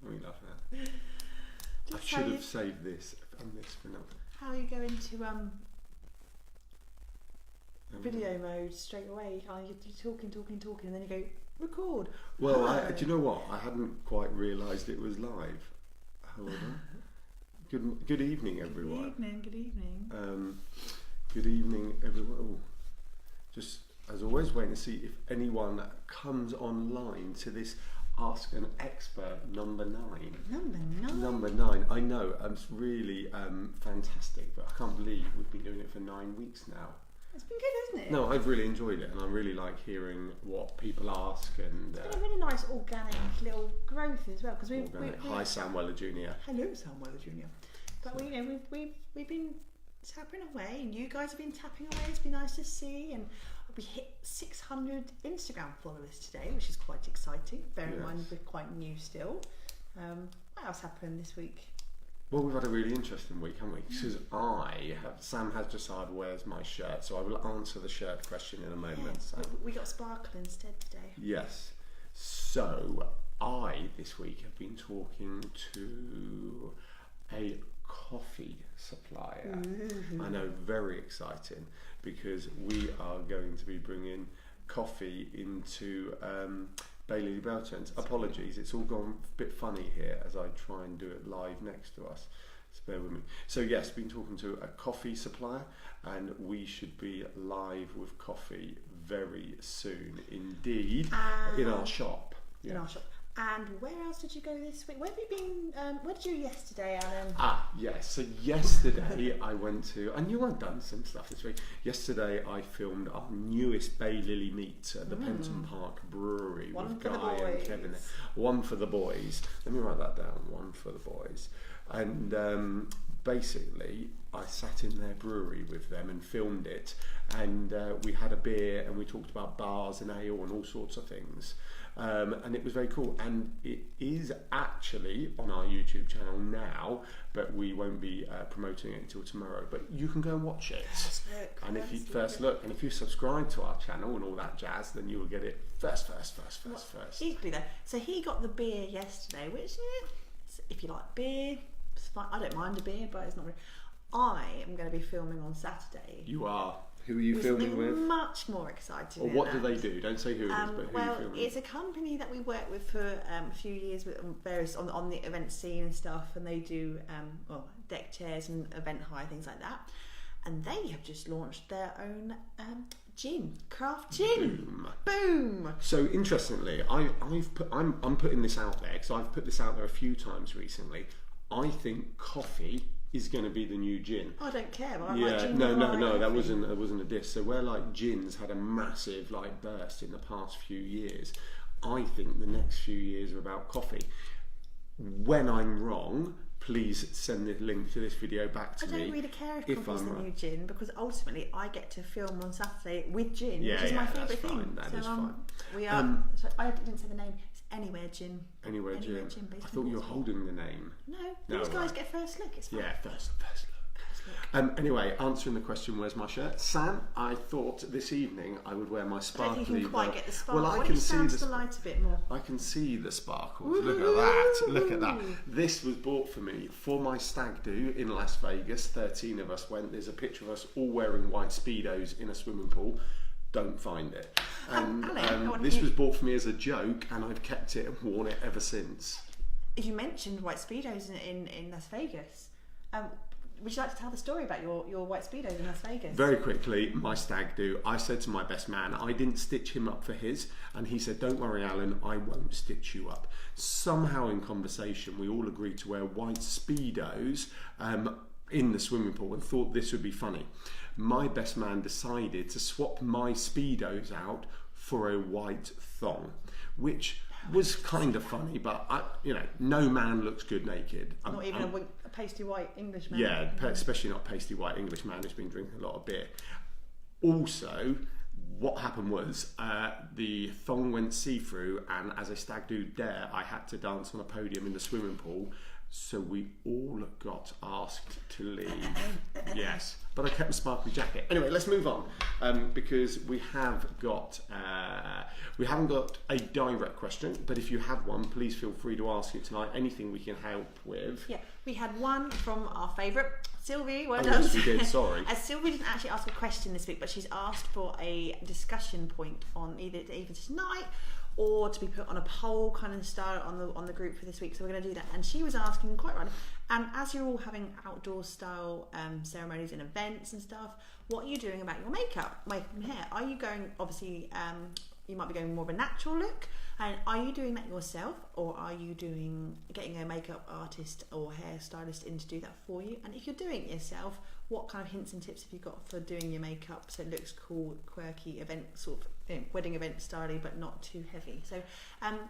What are you laughing at? I should have saved this and this for now. How you go into video mode straight away? You're talking, and then you go record. Well, do you know what? I hadn't quite realised it was live. Hold on. Good evening, everyone. Good evening. Good evening, everyone. Oh, just as always, waiting to see if anyone comes online to this Ask an Expert number 9. Number 9. I know, it's really fantastic, but I can't believe we've been doing it for 9 weeks now. It's been good, isn't it? No, I've really enjoyed it, and I really like hearing what people ask. And it's been a really nice organic little growth as well. Because Hi, Sam Weller Jr. Hello, Sam Weller Jr. But we've been tapping away, and you guys have been tapping away. It's been nice to see, and we hit 600 Instagram followers today, which is quite exciting. Bear in mind we're quite new still. What else happened this week? Well, we've had a really interesting week, haven't we? Because Sam has decided where's my shirt, so I will answer the shirt question in a moment. Yeah, we got sparkle instead today. Yes. So I this week have been talking to a coffee supplier. Mm-hmm. I know, very exciting, because we are going to be bringing coffee into Baylily Bell Tents. Apologies, it's all gone a bit funny here as I try and do it live next to us. So bear with me. So yes, been talking to a coffee supplier, and we should be live with coffee very soon indeed in our shop. In our shop. And where else did you go this week? Where have you been? Where did you go yesterday, Alan? Yes. So yesterday I went to. I knew I'd done some stuff this week. Yesterday I filmed our newest Baylily meet at the Penton Park Brewery with Guy and Kevin. One for the boys. Let me write that down. One for the boys. And basically, I sat in their brewery with them and filmed it. And we had a beer and we talked about bars and ale and all sorts of things. And it was very cool, and it is actually on our YouTube channel now, but we won't be promoting it until tomorrow. But you can go and watch it. First look, and if you subscribe to our channel and all that jazz, then you will get it first. Equally though, so he got the beer yesterday, which if you like beer, it's fine. I don't mind a beer, but it's not really. I am going to be filming on Saturday. You are. Who are you filming with? Much more exciting. Or what do they do? Don't say who it is, but who are you filming with? It's a company that we worked with for a few years with various on the event scene and stuff, and they do deck chairs and event hire, things like that. And they have just launched their own gin, craft gin. Boom! So interestingly, I'm putting this out there because I've put this out there a few times recently. I think coffee is going to be the new gin. I don't care. But like gin. No. That wasn't a diss. So where like gin's had a massive burst in the past few years, I think the next few years are about coffee. When I'm wrong, please send the link to this video back to me. I don't really care if coffee's the new gin, because ultimately I get to film on Saturday with gin, which is my favourite thing. That is fine. We are. So I didn't say the name. Anywhere Gin. Anywhere Gin. I thought you were holding the name. No, these guys get first look. It's fine. Yeah, first look. Anyway, answering the question, where's my shirt? Sam, I thought this evening I would wear my sparkly. I don't think you can quite get the sparkle. Well, I can see the light a bit more. I can see the sparkles. Look at that. This was bought for me for my stag do in Las Vegas. 13 of us went. There's a picture of us all wearing white Speedos in a swimming pool. Don't find it. This was bought for me as a joke, and I've kept it and worn it ever since. You mentioned white Speedos in Las Vegas. Would you like to tell the story about your white Speedos in Las Vegas? Very quickly, my stag do. I said to my best man, I didn't stitch him up for his, and he said, don't worry, Alan, I won't stitch you up. Somehow in conversation, we all agreed to wear white Speedos in the swimming pool and thought this would be funny. My best man decided to swap my Speedos out for a white thong, which was kind of funny, but no man looks good naked. Not even a pasty white English man. Yeah, especially not pasty white English man who's been drinking a lot of beer. Also, what happened was the thong went see-through, and as a stag do dare, I had to dance on a podium in the swimming pool, So we all got asked to leave. Yes, but I kept a sparkly jacket. Anyway, let's move on because we haven't got a direct question. But if you have one, please feel free to ask it tonight. Anything we can help with. Yeah, we had one from our favourite Sylvie. Well done. Yes, we did. Sorry. Sylvie didn't actually ask a question this week, but she's asked for a discussion point on either tonight or to be put on a poll kind of style on the group for this week. So we're going to do that. And she was asking quite right. As you're all having outdoor style ceremonies and events and stuff, what are you doing about your makeup and hair? Are you going, obviously, you might be going more of a natural look, and are you doing that yourself, or are you getting a makeup artist or hairstylist in to do that for you? And if you're doing it yourself, what kind of hints and tips have you got for doing your makeup so it looks cool, quirky, event sort of wedding event styly, but not too heavy? So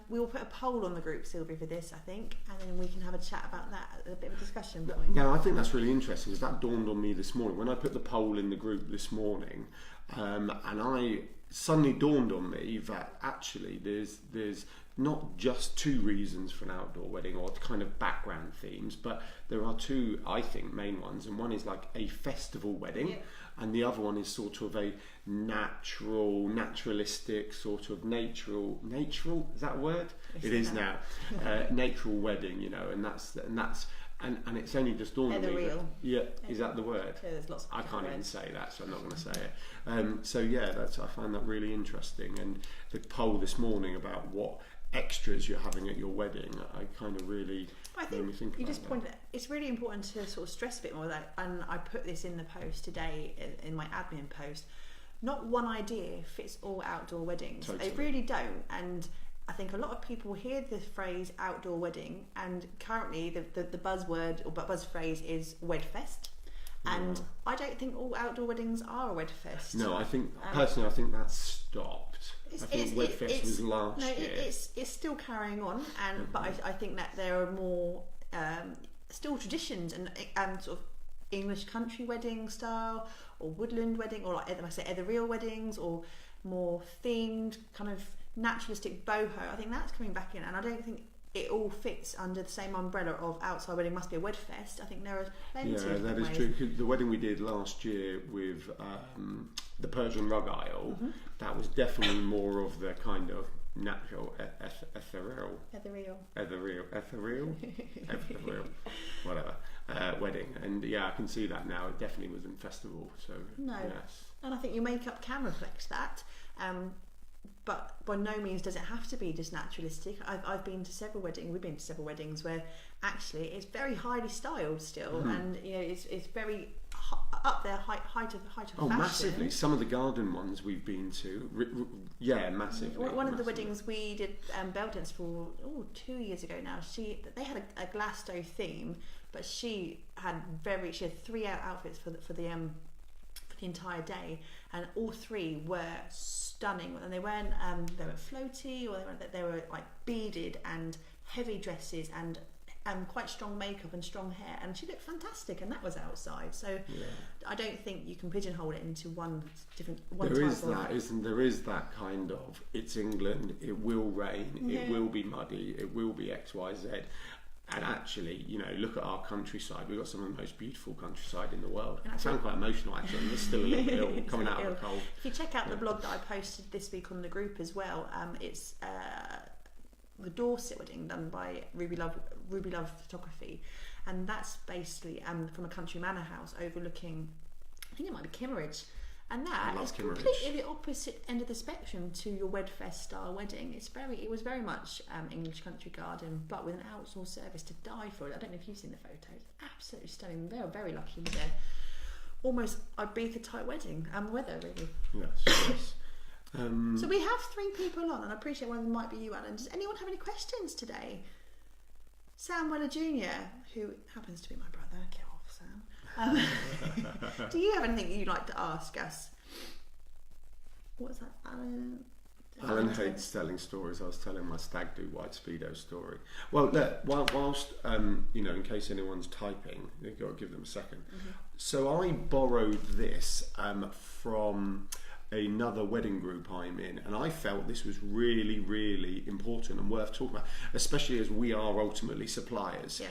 we will put a poll on the group, Sylvie, for this, I think, and then we can have a chat about that, a bit of a discussion point. Yeah, I think that's really interesting, because that dawned on me this morning when I put the poll in the group this morning, and I suddenly dawned on me that actually there's not just two reasons for an outdoor wedding or kind of background themes, but there are two, I think, main ones. And one is like a festival wedding, and the other one is sort of a naturalistic, sort of natural, is that a word? It is now. Natural wedding, you know, and it's only just dawned on me. Ethereal. Yeah, is that the word? Yeah, there's lots of I can't even say that, so I'm not going to say it. So yeah, I find that really interesting. And the poll this morning about what extras you're having at your wedding, I kind of really made me think about. You just pointed. It's really important to sort of stress a bit more that, and I put this in the post today in my admin post. Not one idea fits all outdoor weddings. Totally. They really don't, and I think a lot of people hear the phrase outdoor wedding, and currently the buzzword or buzz phrase is Wedfest. And I don't think all outdoor weddings are a Wedfest. No, I think personally, I think that's stopped. I think Wedfest was last year. It's still carrying on, but I think that there are more still traditions and sort of English country wedding style, or woodland wedding, or like I say, ethereal weddings, or more themed kind of naturalistic boho. I think that's coming back in, and I don't think it all fits under the same umbrella of outside wedding must be a wedfest. I think there are plenty of ways. That is true. The wedding we did last year with the Persian rug aisle, that was definitely more of the kind of natural ethereal whatever wedding. And yeah, I can see that now. It definitely wasn't festival. So no, yes. And I think your makeup can reflect that. But by no means does it have to be just naturalistic. I've been to several weddings. We've been to several weddings where actually it's very highly styled still, and you know it's very up there, height of fashion. Massively. Some of the garden ones we've been to, massively. One of the weddings we did Bell Tents for 2 years ago now. They had a Glasgow theme, but she had 3 outfits for the entire day, and all 3 were stunning, and they weren't floaty, or they were like beaded and heavy dresses and quite strong makeup and strong hair, and she looked fantastic, and that was outside. So I don't think you can pigeonhole it into one type. There is that kind of, it's England, it will rain, it will be muddy, it will be XYZ. And actually, you know, look at our countryside. We've got some of the most beautiful countryside in the world. I sound quite emotional, actually. I'm still a little bit ill, coming out of the cold. If you check out the blog that I posted this week on the group as well, it's the Dorset wedding done by Ruby Love Photography, and that's basically from a country manor house overlooking, I think it might be Kimmeridge. And that is completely the opposite end of the spectrum to your Wedfest style wedding. It was very much English country garden, but with an outdoor service to die for. I don't know if you've seen the photos. Absolutely stunning. They were very lucky with their almost Ibiza type wedding and weather, really. Yes. So we have 3 people on, and I appreciate one of them might be you, Alan. Does anyone have any questions today? Sam Weller Jr., who happens to be my brother. Get off, Sam. Do you have anything you'd like to ask us? What's that, Alan? Alan hates telling stories. I was telling my stag do white speedo story. Well, look, whilst in case anyone's typing, you've got to give them a second. So I borrowed this from another wedding group I'm in, and I felt this was really, really important and worth talking about, especially as we are ultimately suppliers.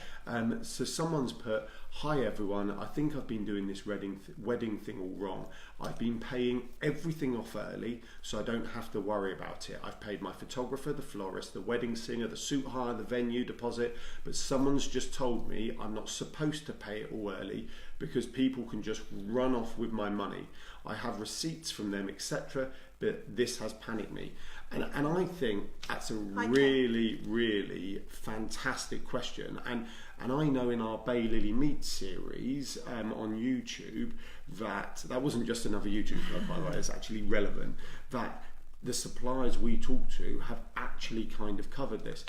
So someone's put, "Hi everyone, I think I've been doing this wedding thing all wrong. I've been paying everything off early so I don't have to worry about it. I've paid my photographer, the florist, the wedding singer, the suit hire, the venue deposit, but someone's just told me I'm not supposed to pay it all early because people can just run off with my money. I have receipts from them, etc., but this has panicked me." And I think that's a really, really fantastic question. And I know in our Baylily Meet series on YouTube that wasn't just another YouTube plug, by the way, it's actually relevant, that the suppliers we talk to have actually kind of covered this.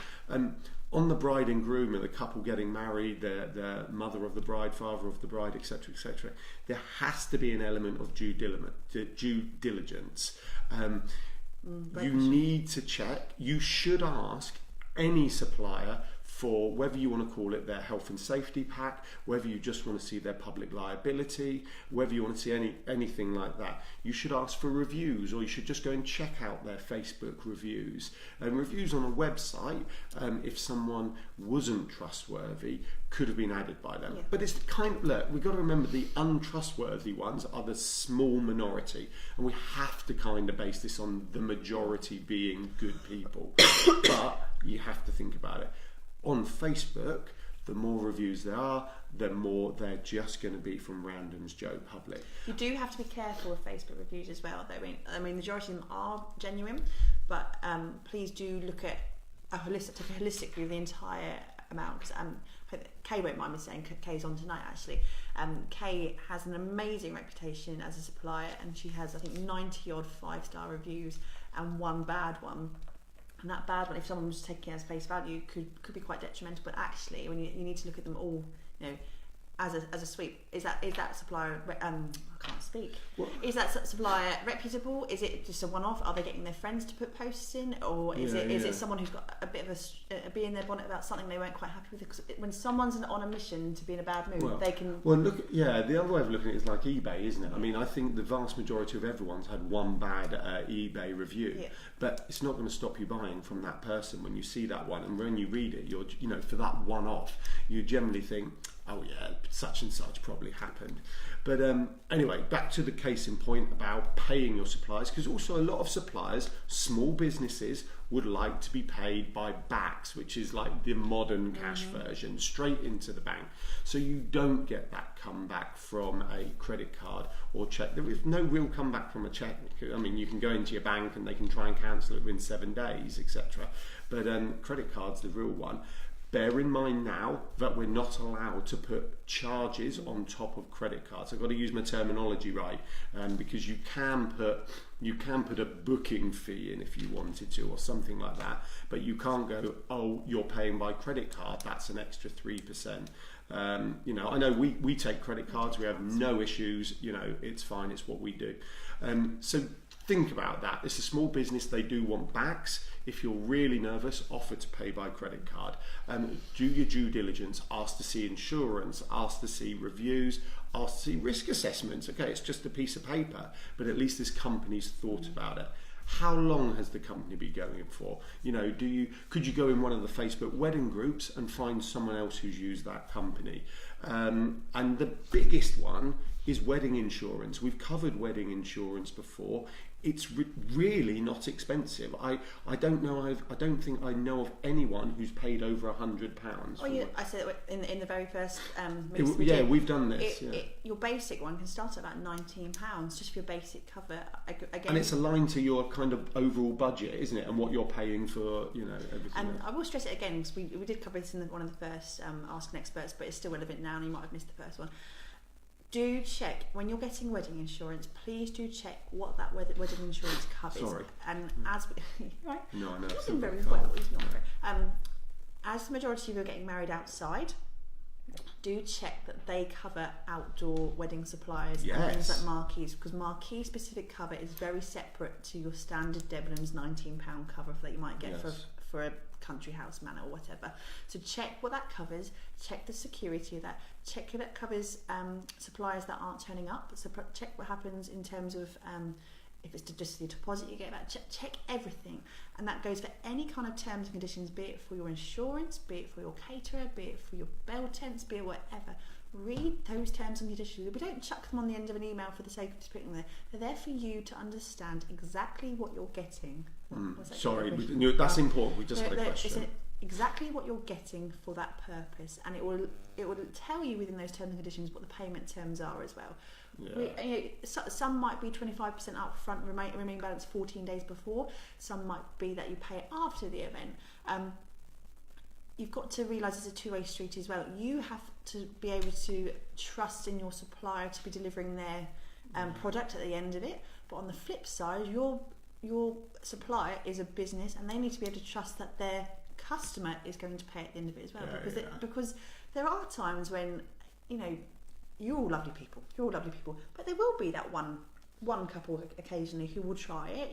On the bride and groom and the couple getting married, the mother of the bride, father of the bride, etc., etc., there has to be an element of due diligence. You need to check. You should ask any supplier for whether you want to call it their health and safety pack, whether you just want to see their public liability, whether you want to see anything like that. You should ask for reviews, or you should just go and check out their Facebook reviews. And reviews on a website, if someone wasn't trustworthy, could have been added by them. But it's look, we've got to remember the untrustworthy ones are the small minority, and we have to kind of base this on the majority being good people. But you have to think about it. On Facebook, the more reviews there are, the more they're just going to be from randoms, Joe Public. You do have to be careful with Facebook reviews as well, though. I mean, the majority of them are genuine, but please do look at take a holistic view of the entire amount. Because Kay won't mind me saying, Kay's on tonight actually. Kay has an amazing reputation as a supplier, and she has, I think, 90 odd 5-star reviews and one bad one. And that bad one, if someone was taking it as face value, could be quite detrimental. But actually, when you need to look at them all, as a sweep, is that supplier? I can't speak. What? Is that supplier reputable? Is it just a one-off? Are they getting their friends to put posts in, or is it someone who's got a bit of a bee in their bonnet about something they weren't quite happy with? Because when someone's on a mission to be in a bad mood, they can. Well, the other way of looking at it is like eBay, isn't it? I mean, I think the vast majority of everyone's had one bad eBay review, but it's not going to stop you buying from that person when you see that one, and when you read it, you're for that one-off, you generally think, oh yeah, such and such probably happened. But anyway, back to the case in point about paying your suppliers, because also a lot of suppliers, small businesses, would like to be paid by backs, which is like the modern cash version, straight into the bank. So you don't get that comeback from a credit card or check. There is no real comeback from a check. I mean, you can go into your bank and they can try and cancel it within 7 days, etc. But credit card's the real one. Bear in mind now that we're not allowed to put charges on top of credit cards. I've got to use my terminology right, because you can put a booking fee in if you wanted to, or something like that, but you can't go, oh, you're paying by credit card, that's an extra 3%. I know we take credit cards, we have no issues, it's fine, it's what we do. So think about that. It's a small business, they do want backs. If you're really nervous, offer to pay by credit card. Do your due diligence, ask to see insurance, ask to see reviews, ask to see risk assessments. Okay, it's just a piece of paper, but at least this company's thought about it. How long has the company been going for? Could you go in one of the Facebook wedding groups and find someone else who's used that company? And the biggest one is wedding insurance. We've covered wedding insurance before. It's really not expensive. I don't think I know of anyone who's paid over £100. I said it in the very first. We've done this. Your basic one can start at about £19 just for your basic cover. Again, and it's aligned to your kind of overall budget, isn't it? And what you're paying for, everything. And else. I will stress it again because we did cover this in one of the first Asking Experts, but it's still relevant now, and you might have missed the first one. Do check when you're getting wedding insurance. Please do check what that wedding insurance covers. Sorry. And as right, no, I know. You're doing very well. He's not very. As the majority of you are getting married outside, do check that they cover outdoor wedding suppliers and things like marquees, because marquee specific cover is very separate to your standard Debenhams £19 cover that you might get for a country house manor or whatever. So check what that covers, check the security of that, check if it covers suppliers that aren't turning up, so check what happens in terms of If it's just your deposit, you get back. Check everything, and that goes for any kind of terms and conditions, be it for your insurance, be it for your caterer, be it for your bell tents, be it whatever. Read those terms and conditions. We don't chuck them on the end of an email for the sake of just putting them there. They're there for you to understand exactly what you're getting. Sorry, that's important. We just had a question. Exactly what you're getting for that purpose, and it will tell you within those terms and conditions what the payment terms are as well. Yeah. Some might be 25% up front, remaining balance 14 days before. Some might be that you pay it after the event. You've got to realise it's a two-way street as well. You have to be able to trust in your supplier to be delivering their product at the end of it. But on the flip side, your supplier is a business, and they need to be able to trust that their customer is going to pay at the end of it as well. Because there are times when, you're all lovely people, but there will be that one couple occasionally who will try it.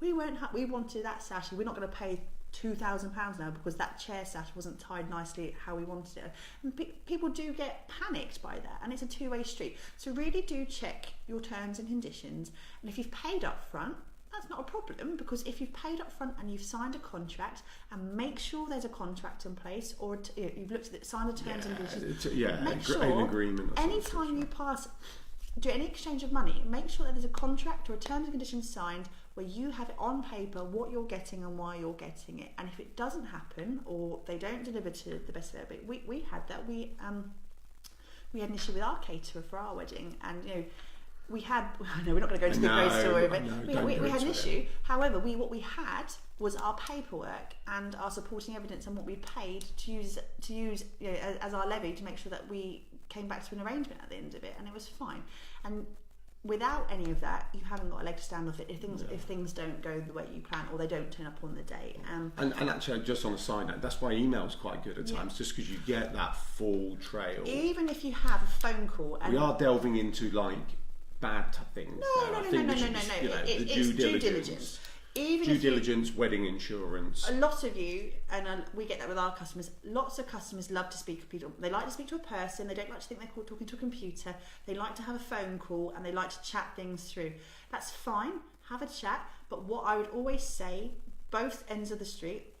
We wanted that sash, we're not going to pay £2,000 now because that chair sash wasn't tied nicely how we wanted it. And people do get panicked by that, and it's a two-way street. So really do check your terms and conditions, and if you've paid up front, that's not a problem, because if you've paid up front and you've signed a contract, and make sure there's a contract in place, or you've looked at it, signed the terms and conditions. Make sure an agreement. Anytime you do any exchange of money, make sure that there's a contract or a terms and conditions signed where you have it on paper what you're getting and why you're getting it. And if it doesn't happen, or they don't deliver to the best of their ability, we had that. We had an issue with our caterer for our wedding, and we had. No, we're not going to go into the great story of it. We had an issue. However, what we had was our paperwork and our supporting evidence and what we paid to use as our levy to make sure that we came back to an arrangement at the end of it, and it was fine. And without any of that, you haven't got a leg to stand off it if things don't go the way you plan, or they don't turn up on the day. And actually, just on a side note, that's why email's quite good at times, just because you get that full trail. Even if you have a phone call, and we are delving into bad things. No. It's due diligence. Due diligence, wedding insurance. A lot of you, and we get that with our customers, lots of customers love to speak to people. They like to speak to a person, they don't like to think they're talking to a computer, they like to have a phone call, and they like to chat things through. That's fine, have a chat, but what I would always say, both ends of the street,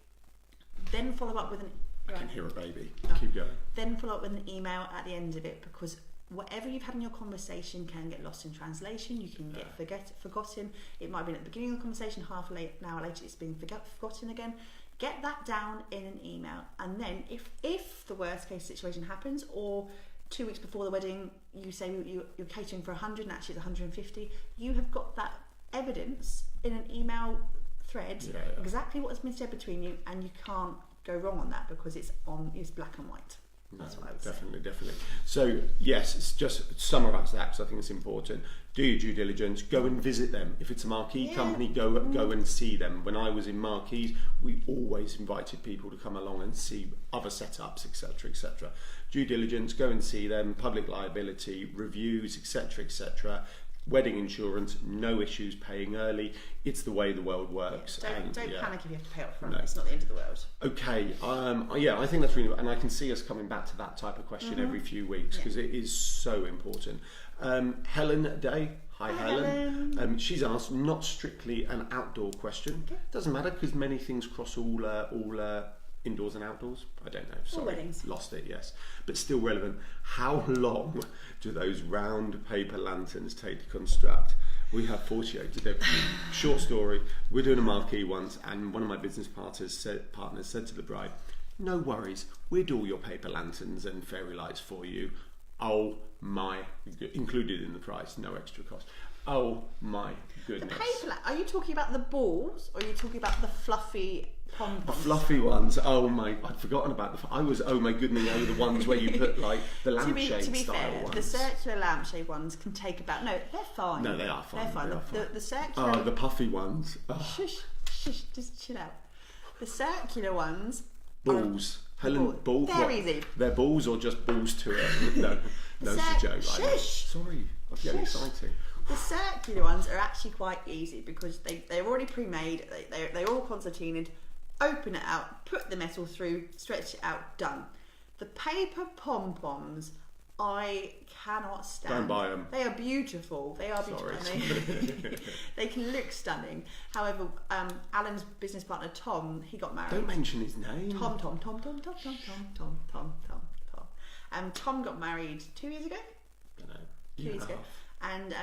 then follow up with an... I can hear a baby. Keep going. Then follow up with an email at the end of it, because whatever you've had in your conversation can get lost in translation. You can get forgotten. It might have been at the beginning of the conversation, half an hour later it's been forgotten again. Get that down in an email, and then if the worst case situation happens, or 2 weeks before the wedding you say you're catering for 100 and actually it's 150, you have got that evidence in an email thread, exactly what has been said between you, and you can't go wrong on that because it's black and white. That's what I would say. Definitely. So yes, it's just summarise that, because I think it's important. Do your due diligence. Go and visit them. If it's a marquee company, go and see them. When I was in marquees, we always invited people to come along and see other setups, etc., etc. Due diligence. Go and see them. Public liability reviews, etc., etc. Wedding insurance, no issues paying early. It's the way the world works. Don't panic if you have to pay up front. No. It's not the end of the world. Okay, I think that's really, and I can see us coming back to that type of question every few weeks, because it is so important. Helen Day. Hi Helen. She's asked, not strictly an outdoor question. Okay. Doesn't matter, because many things cross all indoors and outdoors. I don't know. Sorry, weddings. Lost it. Yes, but still relevant. How long do those round paper lanterns take to construct? We have 48 today. Short story. We're doing a marquee once, and one of my business partners said to the bride, "No worries, we'll do all your paper lanterns and fairy lights for you." Oh my! Included in the price, no extra cost. Oh my goodness! The paper are you talking about the balls, or are you talking about the fluffy pompoms? The fluffy ones. Oh my! I'd forgotten about the. Oh my goodness! The ones where you put the lampshade to be style fair, ones. The circular lampshade ones can take about. No, they're fine. No, they are fine. They're fine. The circular. Oh, the puffy ones. Oh. Shush! Just chill out. The circular ones. Balls. Helen, balls. They're easy. They're balls or just balls to it? No, it's a joke. Shush! Sorry, I'm getting exciting. The circular ones are actually quite easy because they're already pre-made. They're all concertinaed. Open it out, put the metal through, stretch it out, done. The paper pom-poms I cannot stand. Don't buy them. They are beautiful. They are beautiful. And they can look stunning. However, Alan's business partner Tom, he got married. Don't mention his name. Tom. Tom got married 2 years ago. I know. 2 years ago, and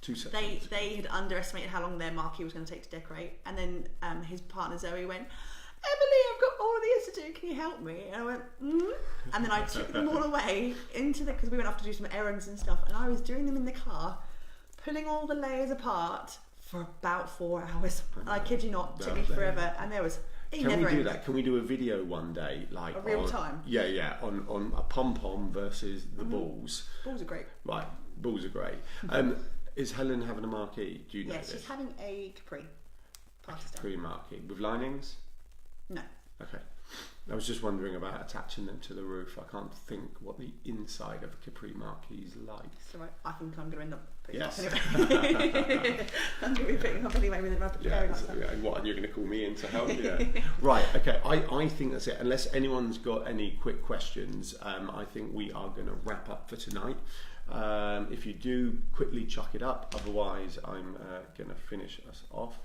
2 seconds. They had underestimated how long their marquee was going to take to decorate, and then his partner Zoe went, Emily, I've got all of this to do, can you help me? And I went, and then I took them all away because we went off to do some errands and stuff, and I was doing them in the car, pulling all the layers apart for about 4 hours. And I kid you not, it took me forever, and there was... Can we do that? Can we do a video one day, like a real time? Yeah, on a pom-pom versus the balls. Balls are great. Right, balls are great. Is Helen having a marquee? Do you know this? Yes, she's having a capri. Capri marquee with linings? No. Okay. I was just wondering about attaching them to the roof. I can't think what the inside of a capri marquee is like. So I think I'm going to end up putting yes. it up anyway. I'm going to be putting it up anyway with a rubber what, and you're going to call me in to help? Yeah. Right, okay. I think that's it. Unless anyone's got any quick questions, I think we are going to wrap up for tonight. If you do, quickly chuck it up. Otherwise, I'm going to finish us off.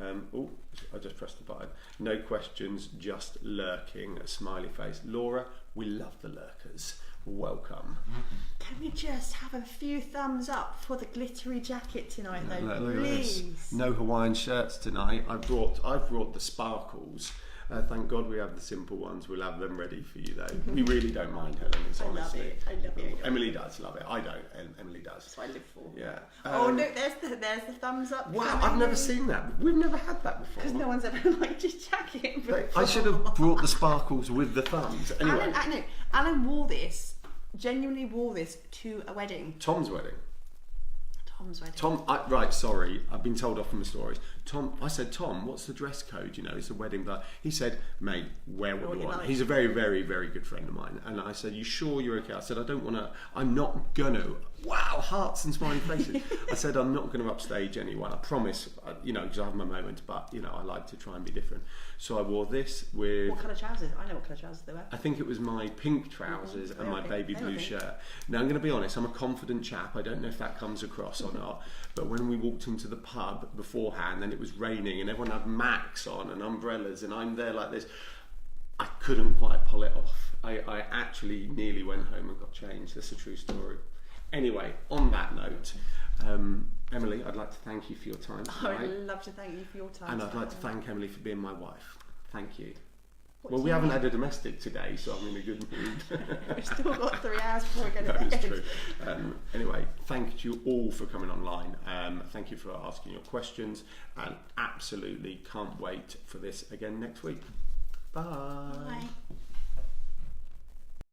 I just pressed the button. No questions, just lurking, a smiley face. Laura, we love the lurkers. Welcome. Can we just have a few thumbs up for the glittery jacket tonight, though, please? No Hawaiian shirts tonight. I've brought the sparkles. Thank God we have the simple ones. We'll have them ready for you, though. We really don't mind, Helen. It's honestly. I love it. Emily does love it. I don't. Emily does. That's what I live for. Yeah. Look, there's the thumbs up. Wow, I've never seen that. We've never had that before. Because no one's ever liked his jacket before. I should have brought the sparkles with the thumbs. Anyway. Alan wore this. Genuinely wore this to a wedding. Tom's wedding. Tom, right, sorry, I've been told off from the stories. I said, Tom, what's the dress code? You know, it's a wedding, but he said, mate, wear what you want. Like. He's a very, very, very good friend of mine. And I said, you sure you're okay? I said, I'm not gonna, wow, hearts and smiley faces. I said, I'm not gonna upstage anyone. I promise, because I have my moments, but, I like to try and be different. So I wore this with... What colour trousers? I know what colour trousers they were. I think it was my pink trousers and my baby blue shirt. Now, I'm going to be honest, I'm a confident chap. I don't know if that comes across or not. But when we walked into the pub beforehand and it was raining and everyone had Macs on and umbrellas and I'm there like this, I couldn't quite pull it off. I actually nearly went home and got changed. That's a true story. Anyway, on that note... Emily, I'd like to thank you for your time tonight. I'd love to thank you for your time. And I'd like to thank Emily for being my wife. Thank you. We haven't had a domestic today, so I'm in a good mood. We've still got 3 hours before we go to bed. That is true. Anyway, thank you all for coming online. Thank you for asking your questions, and absolutely can't wait for this again next week. Bye. Bye.